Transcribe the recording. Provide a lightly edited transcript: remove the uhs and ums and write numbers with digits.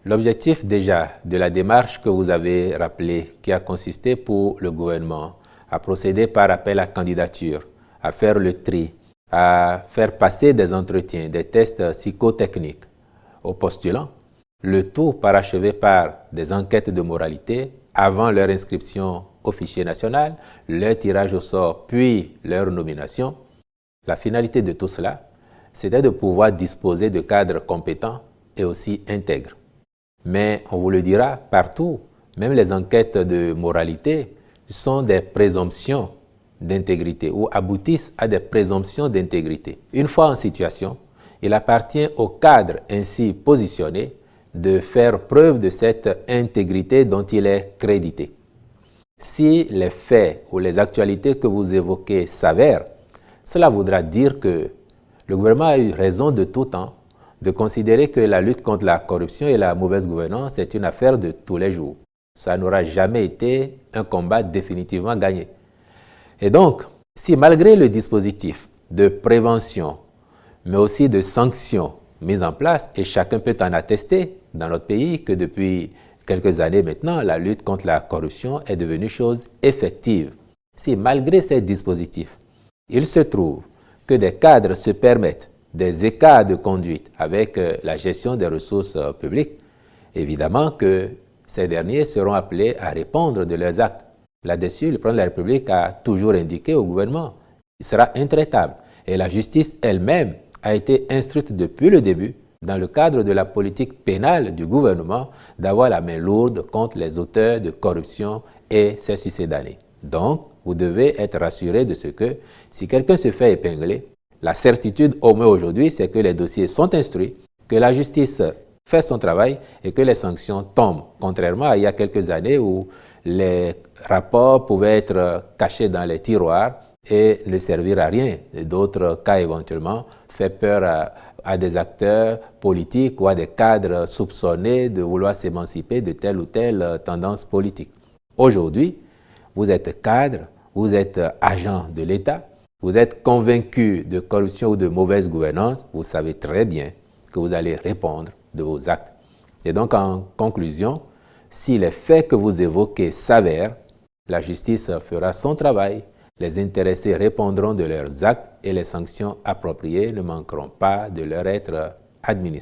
L'objectif déjà de la démarche que vous avez rappelée, qui a consisté pour le gouvernement à procéder par appel à candidature, à faire le tri, à faire passer des entretiens, des tests psychotechniques aux postulants, le tout parachevé par des enquêtes de moralité avant leur inscription au fichier national, leur tirage au sort, puis leur nomination. La finalité de tout cela, c'était de pouvoir disposer de cadres compétents et aussi intègres. Mais on vous le dira partout, même les enquêtes de moralité sont des présomptions d'intégrité ou aboutissent à des présomptions d'intégrité. Une fois en situation, il appartient au cadre ainsi positionné de faire preuve de cette intégrité dont il est crédité. Si les faits ou les actualités que vous évoquez s'avèrent, cela voudra dire que le gouvernement a eu raison de tout temps de considérer que la lutte contre la corruption et la mauvaise gouvernance est une affaire de tous les jours. Ça n'aura jamais été un combat définitivement gagné. Et donc, si malgré le dispositif de prévention, mais aussi de sanctions mis en place, et chacun peut en attester dans notre pays que depuis quelques années maintenant, la lutte contre la corruption est devenue chose effective. Si malgré ces dispositifs, il se trouve que des cadres se permettent des écarts de conduite avec la gestion des ressources publiques, évidemment que ces derniers seront appelés à répondre de leurs actes. Là-dessus, le président de la République a toujours indiqué au gouvernement qu'il sera intraitable. Et la justice elle-même a été instruite depuis le début, dans le cadre de la politique pénale du gouvernement, d'avoir la main lourde contre les auteurs de corruption et ses succédanés. Donc, vous devez être rassuré de ce que, si quelqu'un se fait épingler, la certitude, au moins aujourd'hui, c'est que les dossiers sont instruits, que la justice fait son travail et que les sanctions tombent. Contrairement à il y a quelques années où les rapports pouvaient être cachés dans les tiroirs et ne servir à rien. D'autres cas éventuellement fait peur à des acteurs politiques ou à des cadres soupçonnés de vouloir s'émanciper de telle ou telle tendance politique. Aujourd'hui, vous êtes cadre, vous êtes agent de l'État, vous êtes convaincu de corruption ou de mauvaise gouvernance, vous savez très bien que vous allez répondre de vos actes. Et donc, en conclusion, si les faits que vous évoquez s'avèrent, la justice fera son travail, les intéressés répondront de leurs actes et les sanctions appropriées ne manqueront pas de leur être administrées.